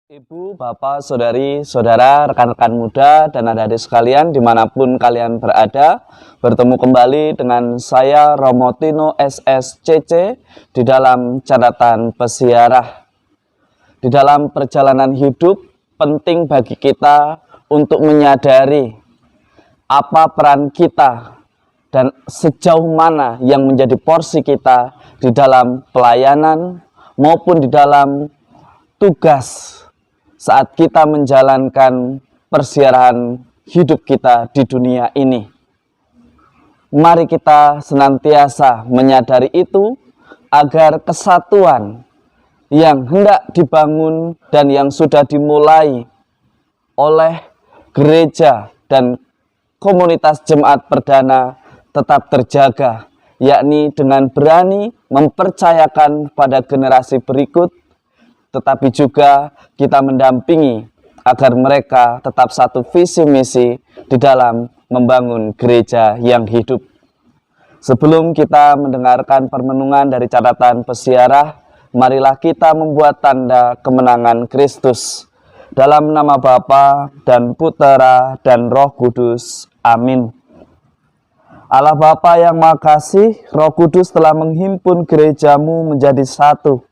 Ibu, bapak, saudari, saudara, rekan-rekan muda, dan adik-adik sekalian dimanapun kalian berada, bertemu kembali dengan saya Romo Tino SSCC di dalam catatan pesiarah. Di dalam perjalanan hidup, penting bagi kita untuk menyadari apa peran kita dan sejauh mana yang menjadi porsi kita di dalam pelayanan maupun di dalam tugas saat kita menjalankan persiaran hidup kita di dunia ini. Mari kita senantiasa menyadari itu agar kesatuan yang hendak dibangun dan yang sudah dimulai oleh gereja dan komunitas jemaat perdana tetap terjaga, yakni dengan berani mempercayakan pada generasi berikut, tetapi juga kita mendampingi agar mereka tetap satu visi misi di dalam membangun gereja yang hidup. Sebelum kita mendengarkan permenungan dari catatan pesiarah, marilah kita membuat tanda kemenangan Kristus. Dalam nama Bapa dan Putera dan Roh Kudus. Amin. Allah Bapa yang Maha Kasih, Roh Kudus telah menghimpun gerejamu menjadi satu.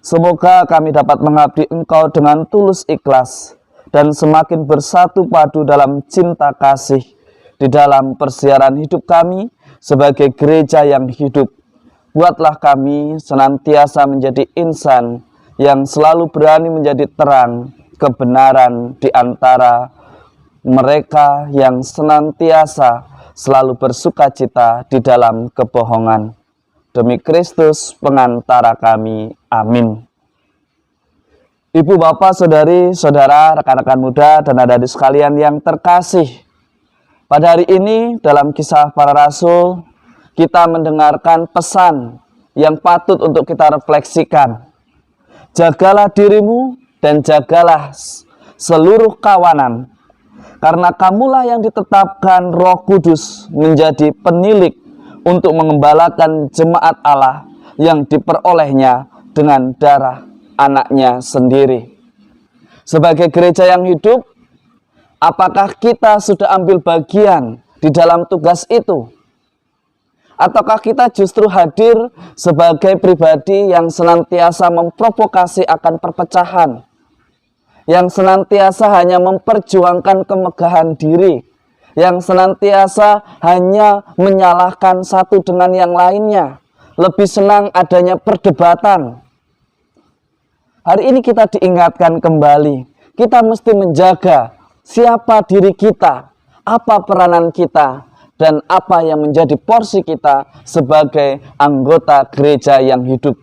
Semoga kami dapat mengabdi Engkau dengan tulus ikhlas dan semakin bersatu padu dalam cinta kasih di dalam persiaran hidup kami sebagai gereja yang hidup. Buatlah kami senantiasa menjadi insan yang selalu berani menjadi terang kebenaran di antara mereka yang senantiasa selalu bersukacita di dalam kebohongan. Demi Kristus pengantara kami. Amin. Ibu, bapak, saudari, saudara, rekan-rekan muda, dan adik-adik sekalian yang terkasih. Pada hari ini dalam Kisah Para Rasul, kita mendengarkan pesan yang patut untuk kita refleksikan. Jagalah dirimu dan jagalah seluruh kawanan, karena kamulah yang ditetapkan Roh Kudus menjadi penilik untuk mengembalakan jemaat Allah yang diperolehnya dengan darah anaknya sendiri. Sebagai gereja yang hidup, apakah kita sudah ambil bagian di dalam tugas itu? Ataukah kita justru hadir sebagai pribadi yang senantiasa memprovokasi akan perpecahan, yang senantiasa hanya memperjuangkan kemegahan diri, yang senantiasa hanya menyalahkan satu dengan yang lainnya, lebih senang adanya perdebatan? Hari ini kita diingatkan kembali, kita mesti menjaga siapa diri kita, apa peranan kita, dan apa yang menjadi porsi kita sebagai anggota gereja yang hidup.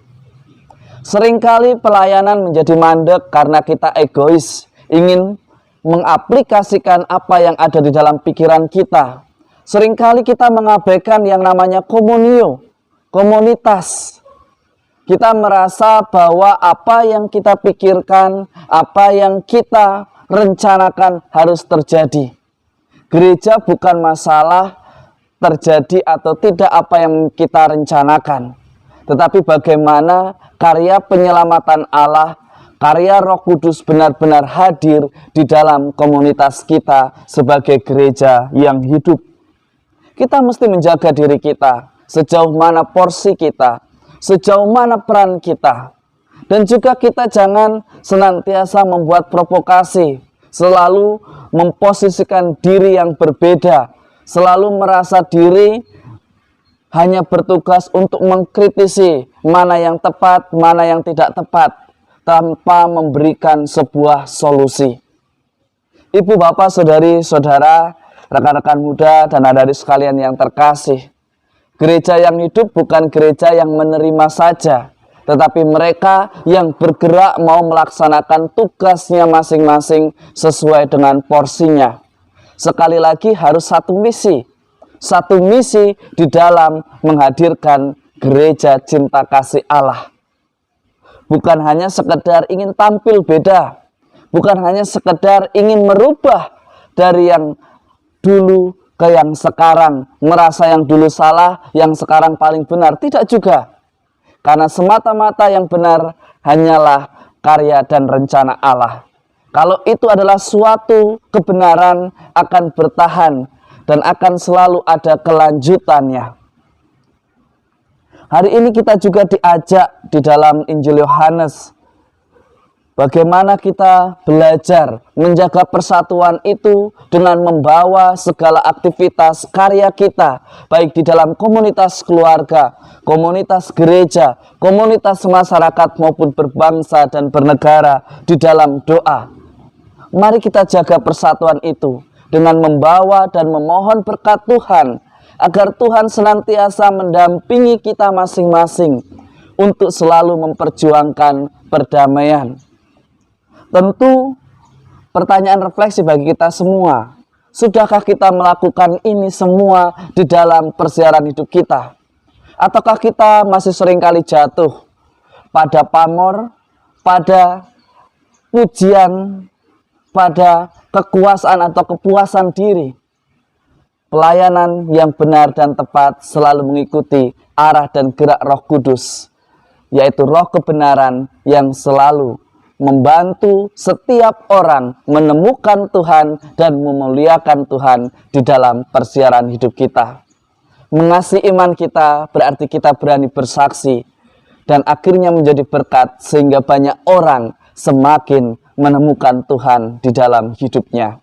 Seringkali pelayanan menjadi mandek karena kita egois, ingin mengaplikasikan apa yang ada di dalam pikiran kita. Seringkali kita mengabaikan yang namanya komunio, komunitas. Kita merasa bahwa apa yang kita pikirkan, apa yang kita rencanakan harus terjadi. Gereja bukan masalah terjadi atau tidak apa yang kita rencanakan, tetapi bagaimana karya penyelamatan Allah, karya Roh Kudus benar-benar hadir di dalam komunitas kita sebagai gereja yang hidup. Kita mesti menjaga diri kita, sejauh mana porsi kita, sejauh mana peran kita. Dan juga kita jangan senantiasa membuat provokasi, selalu memposisikan diri yang berbeda, selalu merasa diri hanya bertugas untuk mengkritisi mana yang tepat, mana yang tidak tepat, tanpa memberikan sebuah solusi. Ibu, bapak, saudari, saudara, rekan-rekan muda, dan adik-adik sekalian yang terkasih, gereja yang hidup bukan gereja yang menerima saja, tetapi mereka yang bergerak mau melaksanakan tugasnya masing-masing sesuai dengan porsinya. Sekali lagi harus satu misi di dalam menghadirkan gereja cinta kasih Allah. Bukan hanya sekedar ingin tampil beda, bukan hanya sekedar ingin merubah dari yang dulu ke yang sekarang, merasa yang dulu salah, yang sekarang paling benar. Tidak juga, karena semata-mata yang benar hanyalah karya dan rencana Allah. Kalau itu adalah suatu kebenaran, akan bertahan dan akan selalu ada kelanjutannya. Hari ini kita juga diajak di dalam Injil Yohanes, bagaimana kita belajar menjaga persatuan itu dengan membawa segala aktivitas karya kita, baik di dalam komunitas keluarga, komunitas gereja, komunitas masyarakat maupun berbangsa dan bernegara di dalam doa. Mari kita jaga persatuan itu dengan membawa dan memohon berkat Tuhan, agar Tuhan senantiasa mendampingi kita masing-masing untuk selalu memperjuangkan perdamaian. Tentu pertanyaan refleksi bagi kita semua, sudahkah kita melakukan ini semua di dalam persiaran hidup kita? Ataukah kita masih seringkali jatuh pada pamor, pada pujian, pada kekuasaan atau kepuasan diri? Pelayanan yang benar dan tepat selalu mengikuti arah dan gerak Roh Kudus, yaitu roh kebenaran yang selalu membantu setiap orang menemukan Tuhan dan memuliakan Tuhan di dalam persiaran hidup kita. Mengasihi iman kita berarti kita berani bersaksi dan akhirnya menjadi berkat sehingga banyak orang semakin menemukan Tuhan di dalam hidupnya.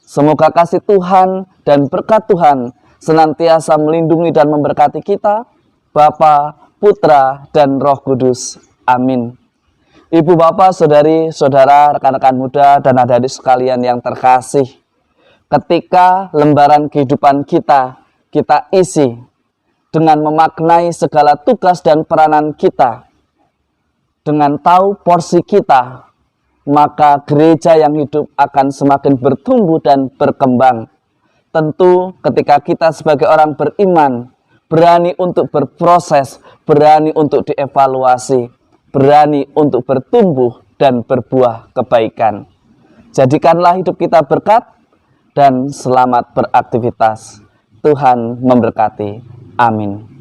Semoga kasih Tuhan dan berkat Tuhan senantiasa melindungi dan memberkati kita, Bapa, Putra, dan Roh Kudus. Amin. Ibu, Bapak, Saudari, Saudara, rekan-rekan muda, dan adik-adik sekalian yang terkasih, ketika lembaran kehidupan kita isi dengan memaknai segala tugas dan peranan kita, dengan tahu porsi kita, maka gereja yang hidup akan semakin bertumbuh dan berkembang. Tentu ketika kita sebagai orang beriman berani untuk berproses, berani untuk dievaluasi, berani untuk bertumbuh dan berbuah kebaikan. Jadikanlah hidup kita berkat dan selamat beraktivitas. Tuhan memberkati. Amin.